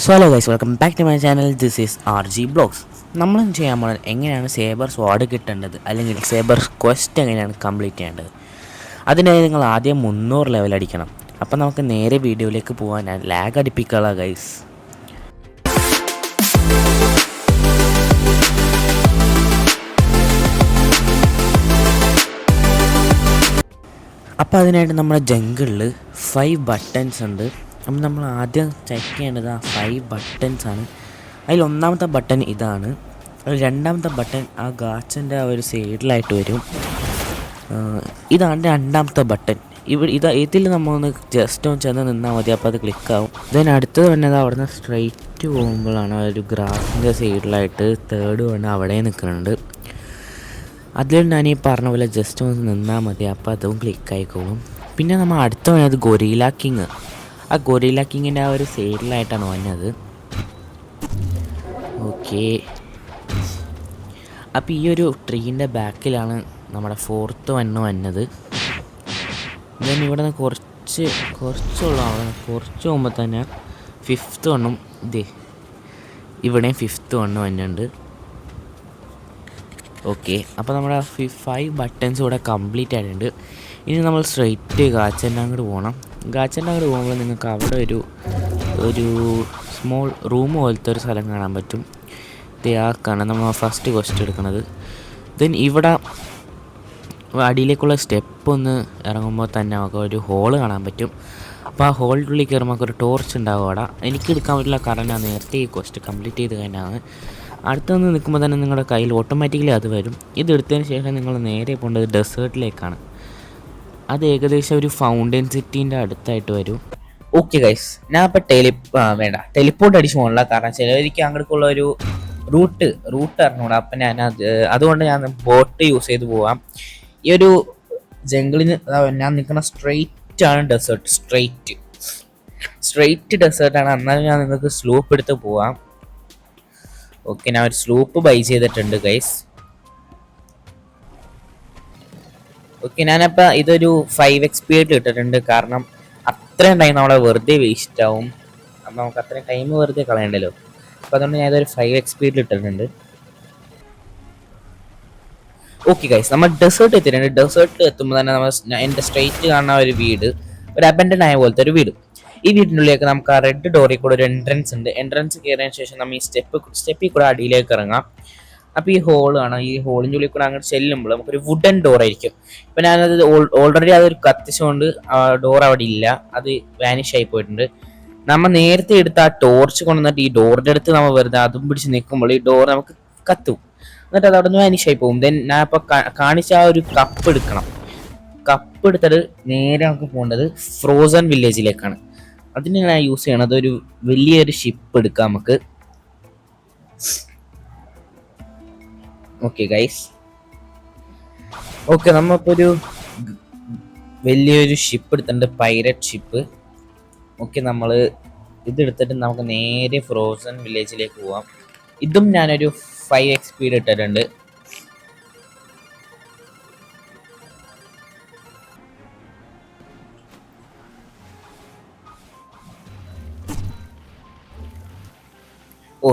So hello guys, welcome back to my channel. This is R G blogs. നമ്മളും ചെയ്യാൻ പോകുന്നത് എങ്ങനെയാണ് sabre സ്വാഡ് കിട്ടേണ്ടത്, അല്ലെങ്കിൽ സേബർ ക്വസ്റ്റ് എങ്ങനെയാണ് കംപ്ലീറ്റ് ചെയ്യേണ്ടത്. അതിനായി നിങ്ങൾ ആദ്യം 300 ലെവൽ അടിക്കണം. അപ്പം നമുക്ക് നേരെ വീഡിയോയിലേക്ക് പോകാൻ. ഞാൻ ലാഗ് അടിപ്പിക്കുക ഗൈസ്. അപ്പോൾ അതിനായിട്ട് നമ്മുടെ ജംഗിളിൽ 5 ബട്ടൺസ് ഉണ്ട്. അപ്പം നമ്മൾ ആദ്യം ചെക്ക് ചെയ്യേണ്ടത് ആ 5 ബട്ടൺസ് ആണ്. അതിൽ ഒന്നാമത്തെ ബട്ടൺ ഇതാണ്. അതിൽ രണ്ടാമത്തെ ബട്ടൺ ആ ഗാച്ചൻ്റെ ആ ഒരു സൈഡിലായിട്ട് വരും. ഇതാണ് രണ്ടാമത്തെ ബട്ടൺ. ഇതിൽ നമ്മളൊന്ന് ജസ്റ്റ് ഒന്ന് ചെന്ന് നിന്നാൽ മതി, അപ്പോൾ അത് ക്ലിക്കാവും. അടുത്തത് വന്നത് അവിടെ നിന്ന് സ്ട്രെയിറ്റ് പോകുമ്പോഴാണ് ഒരു ഗ്രാസിൻ്റെ സൈഡിലായിട്ട് തേർഡ് വണ് അവിടെ നിൽക്കുന്നുണ്ട്. അതിൽ ഞാൻ ഈ പറഞ്ഞ പോലെ ജസ്റ്റ് ഒന്ന് നിന്നാൽ മതി, അപ്പോൾ അതും ക്ലിക്കായിക്കോളും. പിന്നെ നമ്മൾ അടുത്ത വന്നത് ഗൊറില്ല കിങ്. ആ ഗൊറില്ല കിങ്ങിൻ്റെ ആ ഒരു സൈഡിലായിട്ടാണ് വന്നത്. ഓക്കെ, അപ്പോൾ ഈ ഒരു ട്രീൻ്റെ ബാക്കിലാണ് നമ്മുടെ 4th വണ്ണ് വന്നത്. ദെൻ ഇവിടെ നിന്ന് കുറച്ചുള്ള കുറച്ച് മുമ്പ് തന്നെ 5th വണ്ണും ഇവിടെയും 5th വണ്ണ് വന്നിട്ടുണ്ട്. ഓക്കെ, അപ്പോൾ നമ്മുടെ 5 ബട്ടൺസ് ഇവിടെ കംപ്ലീറ്റ് ആയിട്ടുണ്ട്. ഇനി നമ്മൾ സ്ട്രെയിറ്റ് ഗാച്ചൻ്റെ അങ്ങോട്ട് പോകണം. ഗാച്ചൻ്റെ അങ്ങോട്ട് പോകുമ്പോൾ നിങ്ങൾക്ക് അവിടെ ഒരു സ്മോൾ റൂം പോലത്തെ ഒരു സ്ഥലം കാണാൻ പറ്റും. ആക്കാണ് നമ്മൾ ഫസ്റ്റ് ക്വസ്റ്റ് എടുക്കുന്നത്. ദെൻ ഇവിടെ അടിയിലേക്കുള്ള സ്റ്റെപ്പ് ഒന്ന് ഇറങ്ങുമ്പോൾ തന്നെ നമുക്ക് ഒരു ഹോള് കാണാൻ പറ്റും. അപ്പോൾ ആ ഹോളിൻ്റെ ഉള്ളിൽ കയറുമ്പോൾ നമുക്ക് ഒരു ടോർച്ച് ഉണ്ടാവും അവിടെ. എനിക്ക് എടുക്കാൻ പറ്റില്ല, കാരണം ഞാൻ നേരത്തെ ഈ ക്വസ്റ്റ് കംപ്ലീറ്റ് ചെയ്ത് കഴിഞ്ഞാണ്. അടുത്തൊന്ന് നിൽക്കുമ്പോൾ തന്നെ നിങ്ങളുടെ കയ്യിൽ ഓട്ടോമാറ്റിക്കലി അത് വരും. ഇതെടുത്തതിന് ശേഷം നിങ്ങൾ നേരെ പോകേണ്ടത് ഡെസേർട്ടിലേക്കാണ്. അത് ഏകദേശം ഒരു ഫൗണ്ടൻ സിറ്റീൻ്റെ അടുത്തായിട്ട് വരും. ഓക്കെ ഗൈസ്, ഞാൻ ഇപ്പോൾ ടെലിപ്പോർട്ട് അടിച്ച് പോകണില്ല, കാരണം ചിലവർക്ക് അങ്ങോട്ടുള്ള ഒരു റൂട്ട് അറിഞ്ഞൂടാ. അപ്പം അതുകൊണ്ട് ഞാൻ ബോട്ട് യൂസ് ചെയ്ത് പോവാം. ഈ ഒരു ജംഗിളിന് ഞാൻ നിൽക്കുന്ന സ്ട്രെയിറ്റ് ആണ് ഡെസേർട്ട്. സ്ട്രെയിറ്റ് ഡെസേർട്ടാണ്. എന്നാലും ഞാൻ നിങ്ങൾക്ക് സ്ലൂപ്പ് എടുത്ത് പോവാം. ഓക്കെ, ഞാൻ ഒരു സ്ലൂപ്പ് ബൈ ചെയ്തിട്ടുണ്ട് ഗൈസ്. ഓക്കെ, ഞാനപ്പോൾ ഇതൊരു 5 XP ആയിട്ട് ഇട്ടിട്ടുണ്ട്, കാരണം അത്രയും ടൈം നമ്മളെ വെറുതെ വേസ്റ്റ് ആവും. അപ്പം നമുക്ക് അത്രയും ടൈം വെറുതെ കളയണ്ടല്ലോ. അപ്പോൾ അതുകൊണ്ട് ഞാൻ ഇതൊരു 5 XP ഇട്ടിട്ടുണ്ട്. ഓക്കെ ഗൈസ്, നമ്മൾ ഡെസേർട്ട് എത്തിയിട്ടുണ്ട്. ഡെസേർട്ടിൽ എത്തുമ്പോൾ തന്നെ നമ്മൾ എൻ്റെ സ്ട്രെയിറ്റ് കാണുന്ന ഒരു വീട്, ഒരു അബൻഡൻ ആയ പോലത്തെ ഒരു വീട്. ഈ വീടിൻ്റെ ഉള്ളിലേക്ക് നമുക്ക് ആ റെഡ് ഡോറിൽ കൂടെ ഒരു എൻട്രൻസ് ഉണ്ട്. എൻട്രൻസ് കയറിയതിന് ശേഷം നമ്മൾ ഈ സ്റ്റെപ്പിൽ കൂടെ അടിയിലേക്ക് ഇറങ്ങാം. അപ്പോൾ ഈ ഹോളാണ്. ഈ ഹോളിൻ്റെ ഉള്ളിൽ കൂടെ അങ്ങോട്ട് ചെല്ലുമ്പോൾ നമുക്കൊരു വുഡൻ ഡോർ ആയിരിക്കും. ഇപ്പം ഞാനത് ഓൾറെഡി അതൊരു കത്തിച്ചുകൊണ്ട് ഡോർ അവിടെ ഇല്ല, അത് വാനിഷ് ആയി പോയിട്ടുണ്ട്. നമ്മൾ നേരത്തെ എടുത്ത് ആ ടോർച്ച് കൊണ്ടുവന്നിട്ട് ഈ ഡോറിൻ്റെ അടുത്ത് നമ്മൾ വെറുതെ അതും പിടിച്ച് നിൽക്കുമ്പോൾ ഈ ഡോർ നമുക്ക് കത്തും, എന്നിട്ട് അത് അവിടെ നിന്ന് വാനിഷ് ആയി പോകും. ദെൻ ഞാൻ ഇപ്പോൾ കാണിച്ച ആ ഒരു കപ്പ് എടുക്കണം. കപ്പ് എടുത്തിട്ട് നേരെ നമുക്ക് പോകേണ്ടത് ഫ്രോസൺ വില്ലേജിലേക്കാണ്. അതിന് ഞാൻ യൂസ് ചെയ്യണത് ഒരു വലിയൊരു ഷിപ്പ് എടുക്കാം നമുക്ക്. ഓക്കെ ഗൈസ്, ഓക്കെ, നമ്മളിപ്പോൾ ഒരു വലിയൊരു ഷിപ്പ് എടുത്തിട്ടുണ്ട്, പൈററ്റ് ഷിപ്പ്. ഓക്കെ, നമ്മൾ ഇതെടുത്തിട്ട് നമുക്ക് നേരെ ഫ്രോസൺ വില്ലേജിലേക്ക് പോവാം. ഇതും ഞാനൊരു 5 XP ഇട്ടിട്ടുണ്ട്.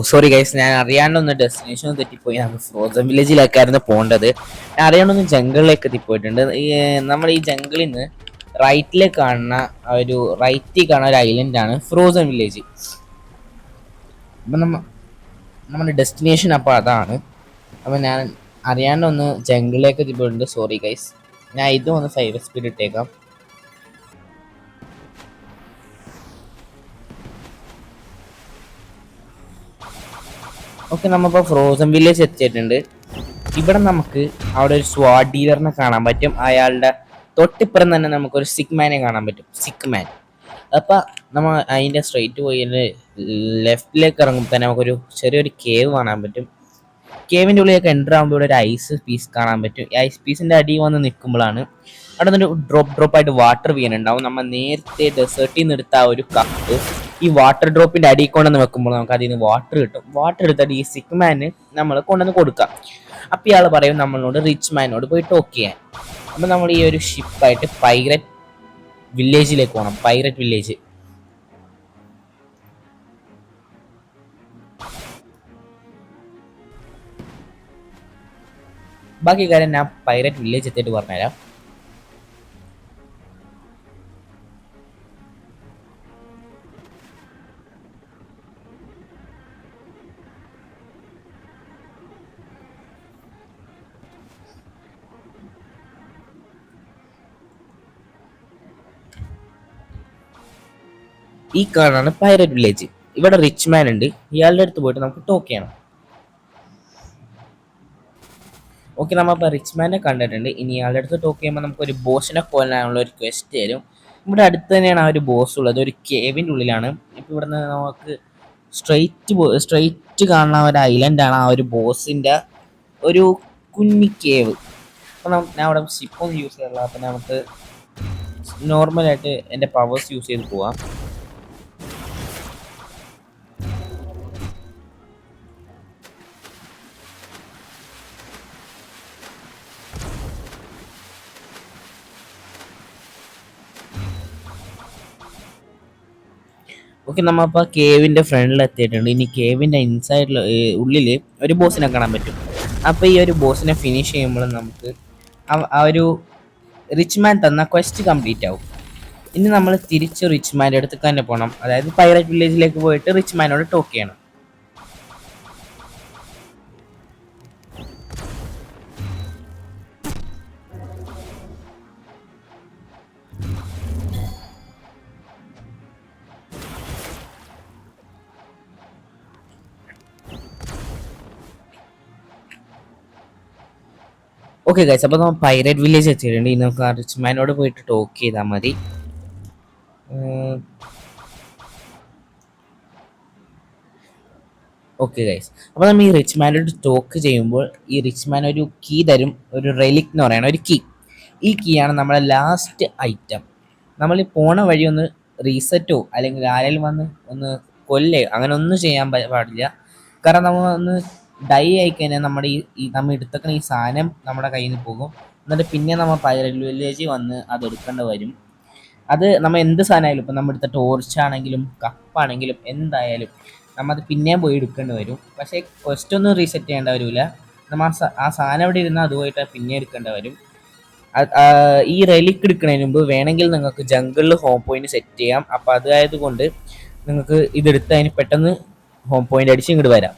സോറി ഗൈസ്, ഞാൻ അറിയാണ്ടൊന്ന് ഡെസ്റ്റിനേഷൻ തെറ്റിപ്പോയി. നമുക്ക് ഫ്രോസൺ വില്ലേജിലേക്കായിരുന്നു പോകേണ്ടത്. ഞാൻ അറിയാണ്ടൊന്ന് ജംഗിളിലേക്ക് എത്തിപ്പോയിട്ടുണ്ട്. നമ്മൾ ഈ ജംഗിളിൽ നിന്ന് റൈറ്റിൽ കാണുന്ന ഒരു ഐലൻഡാണ് ഫ്രോസൺ വില്ലേജ്. അപ്പം നമ്മുടെ ഡെസ്റ്റിനേഷൻ അപ്പോൾ അതാണ്. അപ്പം ഞാൻ അറിയാണ്ടൊന്ന് ജംഗിളിലേക്ക് എത്തിപ്പോയിട്ടുണ്ട്. സോറി ഗൈസ്, ഞാൻ ഇതും ഒന്ന് 5 XP ഇട്ടേക്കാം. ഓക്കെ, നമ്മളിപ്പോൾ ഫ്രോസൺ വില്ലേജ് എത്തിയിട്ടുണ്ട്. ഇവിടെ നമുക്ക് അവിടെ ഒരു സ്വാഡ് ഡീലറിനെ കാണാൻ പറ്റും. അയാളുടെ തൊട്ടിപ്പുറം തന്നെ നമുക്കൊരു സിക്മാനെ കാണാൻ പറ്റും, സിക്മാൻ. അപ്പം നമ്മൾ അതിൻ്റെ സ്ട്രെയിറ്റ് പോയി ലെഫ്റ്റിലേക്ക് ഇറങ്ങുമ്പോൾ തന്നെ നമുക്കൊരു ചെറിയൊരു കേവ് കാണാൻ പറ്റും. കേവിൻ്റെ ഉള്ളിലേക്ക് എൻ്റർ ആകുമ്പോൾ ഇവിടെ ഒരു ഐസ് പീസ് കാണാൻ പറ്റും. ഈ ഐസ് പീസിൻ്റെ അടി വന്ന് നിൽക്കുമ്പോഴാണ് അവിടെ നിന്നൊരു ഡ്രോപ്പായിട്ട് വാട്ടർ വീണുണ്ടാവും. നമ്മൾ നേരത്തെ ഡെസേർട്ടിൽ നിന്ന് എടുത്ത ആ ഒരു കപ്പ് ഈ വാട്ടർ ഡ്രോപ്പിൻ്റെ അടിയിൽ കൊണ്ടുവന്ന് വെക്കുമ്പോൾ നമുക്ക് അതിൽ നിന്ന് വാട്ടർ കിട്ടും. വാട്ടർ എടുത്തിട്ട് ഈ സിക്മാന് നമ്മൾ കൊണ്ടുവന്ന് കൊടുക്കാം. അപ്പം ഇയാൾ പറയും നമ്മളോട് റിച്ച് മാനോട് പോയി ടോക്ക് ചെയ്യാൻ. അപ്പം നമ്മൾ ഈ ഒരു ഷിപ്പായിട്ട് പൈററ്റ് വില്ലേജിലേക്ക് പോകണം. പൈററ്റ് വില്ലേജ് ബാക്കി കാര്യം ഞാൻ പൈററ്റ് വില്ലേജ് എത്തിയിട്ട് പറഞ്ഞുതരാം. ഈ കാണാണ് പൈററ്റ് വില്ലേജ്. ഇവിടെ റിച്ച് മാൻ ഉണ്ട്. ഇയാളുടെ അടുത്ത് പോയിട്ട് നമുക്ക് ടോക്ക് ചെയ്യണം. ഓക്കെ, നമ്മളിപ്പോൾ റിച്ച് മാനെ കണ്ടിട്ടുണ്ട്. ഇനി ഇയാളുടെ അടുത്ത് ടോക്ക് ചെയ്യുമ്പോൾ നമുക്ക് ഒരു ബോസിനെ കൊല്ലാനുള്ള ഒരു ക്വസ്റ്റ് തരും. ഇവിടെ അടുത്ത് തന്നെയാണ് ആ ഒരു ബോസ് ഉള്ളത്. ഒരു കേവിൻ്റെ ഉള്ളിലാണ്. ഇപ്പോൾ ഇവിടുന്ന് നമുക്ക് സ്ട്രെയിറ്റ് കാണുന്ന ഒരു ഐലൻഡാണ് ആ ഒരു ബോസിൻ്റെ ഒരു കുഞ്ഞി കേവ്. അപ്പോൾ ഞാൻ അവിടെ ഷിപ്പൊന്നും യൂസ് ചെയ്യാറില്ല. അപ്പം നമുക്ക് നോർമലായിട്ട് എൻ്റെ പവേഴ്സ് യൂസ് ചെയ്ത് പോവാം. ഓക്കെ, നമ്മളിപ്പോൾ കേവിൻ്റെ ഫ്രണ്ടിൽ എത്തിയിട്ടുണ്ട്. ഇനി കേവിൻ്റെ ഇൻസൈഡിൽ ഉള്ളിൽ ഒരു ബോസിനെ കാണാൻ പറ്റും. അപ്പോൾ ഈ ഒരു ബോസിനെ ഫിനിഷ് ചെയ്യുമ്പോൾ നമുക്ക് ആ ഒരു റിച്ച് മാൻ തന്ന ക്വസ്റ്റ് കംപ്ലീറ്റ് ആവും. ഇനി നമ്മൾ തിരിച്ച് റിച്ച് മാൻ്റെ അടുത്ത് തന്നെ പോകണം. അതായത് പൈററ്റ് വില്ലേജിലേക്ക് പോയിട്ട് റിച്ച് മാനോട് ടോക്ക് ചെയ്യണം. ഓക്കെ ഗൈസ്, അപ്പോൾ നമ്മൾ പൈററ്റ് വില്ലേജ് എത്തിയിട്ടുണ്ട്. ഇനി നമുക്ക് ആ റിച്ച് മാനോട് പോയിട്ട് ടോക്ക് ചെയ്താൽ മതി. ഓക്കെ ഗൈസ്, അപ്പോൾ നമ്മൾ ഈ റിച്ച് മാനോട് ടോക്ക് ചെയ്യുമ്പോൾ ഈ റിച്ച് മാൻ ഒരു കീ തരും. ഒരു റെലിക് എന്ന് പറയുന്ന ഒരു കീ. ഈ കീ ആണ് നമ്മുടെ ലാസ്റ്റ് ഐറ്റം. നമ്മൾ ഈ പോണ വഴി ഒന്ന് റീസെറ്റോ അല്ലെങ്കിൽ ആരെങ്കിലും വന്ന് ഒന്ന് കൊല്ലേ അങ്ങനെ ഒന്നും ചെയ്യാൻ പാടില്ല. കാരണം നമ്മൾ ഒന്ന് ഡൈ ആയി കഴിഞ്ഞാൽ നമ്മുടെ ഈ നമ്മൾ എടുത്തേക്കുന്ന ഈ സാധനം നമ്മുടെ കയ്യിൽ നിന്ന് പോകും. എന്നിട്ട് പിന്നെ നമ്മൾ പൈററ്റ് വില്ലേജിൽ വന്ന് അത് എടുക്കേണ്ടി വരും. അത് നമ്മൾ എന്ത് സാധനമായാലും ഇപ്പം നമ്മൾ എടുത്ത ടോർച്ച് ആണെങ്കിലും കപ്പാണെങ്കിലും എന്തായാലും നമ്മൾ അത് പിന്നെയും പോയി എടുക്കേണ്ടി വരും. പക്ഷേ ക്വസ്റ്റ് ഒന്നും റീസെറ്റ് ചെയ്യേണ്ട വരില്ല. നമ്മൾ ആ സാധനം അവിടെ ഇരുന്നാൽ അതുപോയിട്ട് പിന്നെ എടുക്കേണ്ടി വരും. ഈ റെലിക്ക് എടുക്കുന്നതിന് മുമ്പ് വേണമെങ്കിൽ നിങ്ങൾക്ക് ജംഗിളിൽ ഹോം പോയിന്റ് സെറ്റ് ചെയ്യാം. അപ്പോൾ അതായത് കൊണ്ട് നിങ്ങൾക്ക് ഇതെടുത്ത് അതിന് പെട്ടെന്ന് ഹോം പോയിന്റ് അടിച്ച് ഇങ്ങോട്ട് വരാം.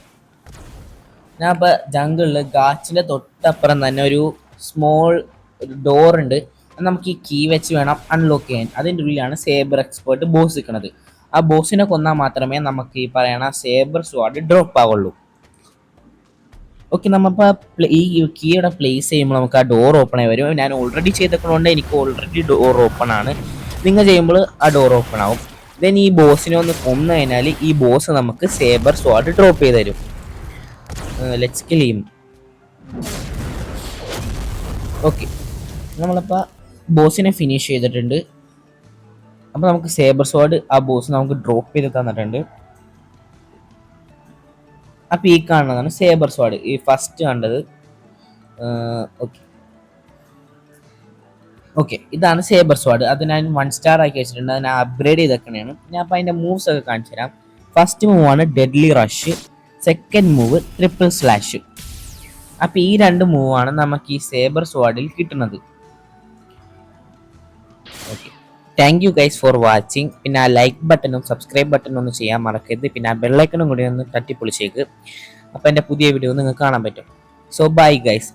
ഞാൻ ഇപ്പോൾ ജംഗിളിൽ ഗാച്ചിൻ്റെ തൊട്ടപ്പുറം തന്നെ ഒരു സ്മോൾ ഒരു ഡോർ ഉണ്ട്. നമുക്ക് ഈ കീ വെച്ച് വേണം അൺലോക്ക് ചെയ്യാൻ. അതിൻ്റെ ഉള്ളിലാണ് സേബർ എക്സ്പേർട്ട് ബോസ് നിൽക്കുന്നത്. ആ ബോസിനെ കൊന്നാൽ മാത്രമേ നമുക്ക് ഈ പറയണ സേബർ സ്വാഡ് ഡ്രോപ്പ് ആവുള്ളൂ. ഓക്കെ, നമ്മളിപ്പോൾ ഈ കീയുടെ പ്ലേസ് ചെയ്യുമ്പോൾ നമുക്ക് ആ ഡോർ ഓപ്പൺ ആയി വരും. ഞാൻ ഓൾറെഡി ചെയ്തേക്കുന്നതുകൊണ്ട് എനിക്ക് ഓൾറെഡി ഡോർ ഓപ്പൺ ആണ്. നിങ്ങൾ ചെയ്യുമ്പോൾ ആ ഡോർ ഓപ്പൺ ആവും. ദെൻ ഈ ബോസിനെ ഒന്ന് കൊന്നു കഴിഞ്ഞാൽ ഈ ബോസ് നമുക്ക് സേബർ സ്വാഡ് ഡ്രോപ്പ് ചെയ്ത് തരും. Let's kill him. ഓക്കെ, നമ്മളിപ്പോൾ ബോസിനെ ഫിനിഷ് ചെയ്തിട്ടുണ്ട്. അപ്പോൾ നമുക്ക് സേബർ സ്വാഡ് ആ ബോസ് നമുക്ക് ഡ്രോപ്പ് ചെയ്ത് തന്നിട്ടുണ്ട്. അപ്പോൾ ഈ കാണുന്നതാണ് സേബർ സ്വാഡ്, ഈ ഫസ്റ്റ് കണ്ടത്. ഓക്കെ ഓക്കെ, ഇതാണ് സേബർ സ്വാഡ്. അത് ഞാൻ 1 സ്റ്റാർ ആക്കി വെച്ചിട്ടുണ്ട്. അത് ഞാൻ അപ്ഗ്രേഡ് ചെയ്തേക്കണതാണ്. ഞാൻ അപ്പോൾ അതിൻ്റെ മൂവ്സ് ഒക്കെ കാണിച്ചു തരാം. ഫസ്റ്റ് മൂവാണ് deadly rush. Second move triple slash. അപ്പോൾ ഈ രണ്ട് മൂവാണ് നമുക്ക് ഈ സേബർ സ്വാഡിൽ കിട്ടുന്നത്. Okay, thank you guys for watching. പിന്നെ ആ ലൈക്ക് ബട്ടണും സബ്സ്ക്രൈബ് ബട്ടണും ഒന്ന് ചെയ്യാൻ മറക്കരുത്. പിന്നെ ആ ബെല്ലൈക്കണും കൂടി ഒന്ന് തട്ടിപ്പൊളിച്ചേക്ക്. അപ്പോൾ എൻ്റെ പുതിയ വീഡിയോ നിങ്ങൾക്ക് കാണാൻ പറ്റും. So bye guys.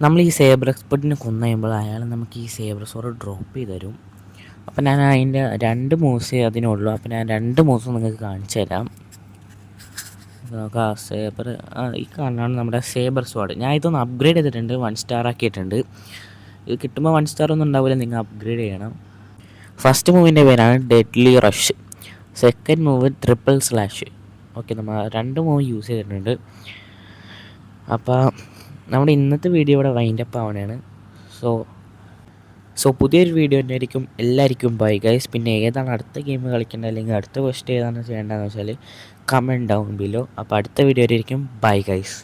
നമ്മൾ ഈ സേബർ എക്സ്പെർട്ടിനെ കൊന്നു കഴിയുമ്പോൾ അയാൾ നമുക്ക് ഈ സേബർ സോറ് ഡ്രോപ്പ് ചെയ്ത് തരും. അപ്പം ഞാൻ അതിൻ്റെ 2 മൂവ്സേ അതിനുള്ളൂ. അപ്പം ഞാൻ 2 മൂവ്സും നിങ്ങൾക്ക് കാണിച്ചു തരാം. നോക്കാം. സേബർ ഈ കാണാനാണ് നമ്മുടെ സേബർ സ്വാഡ്. ഞാൻ ഇതൊന്ന് അപ്ഗ്രേഡ് ചെയ്തിട്ടുണ്ട്, 1 സ്റ്റാർ ആക്കിയിട്ടുണ്ട്. ഇത് കിട്ടുമ്പോൾ 1 സ്റ്റാർ ഒന്നും ഉണ്ടാവില്ല, നിങ്ങൾ അപ്ഗ്രേഡ് ചെയ്യണം. ഫസ്റ്റ് മൂവിൻ്റെ പേരാണ് deadly rush. Second move triple slash. Okay, നമ്മൾ 2 മൂവ് യൂസ് ചെയ്തിട്ടുണ്ട്. അപ്പോൾ നമ്മുടെ ഇന്നത്തെ വീഡിയോ ഇവിടെ വൈൻഡപ്പ് ആവണതാണ്. സോ പുതിയൊരു വീഡിയോ ആയിരിക്കും. എല്ലാവർക്കും ബൈ ഗൈസ്. പിന്നെ ഏതാണ് അടുത്ത ഗെയിം കളിക്കേണ്ടത് അല്ലെങ്കിൽ അടുത്ത ക്വസ്റ്റ് ഏതാണ് ചെയ്യേണ്ടതെന്ന് വെച്ചാൽ കമൻറ്റ് ഡൗൺ ബിലോ. അപ്പോൾ അടുത്ത വീഡിയോ ആയിരിക്കും. Bye guys.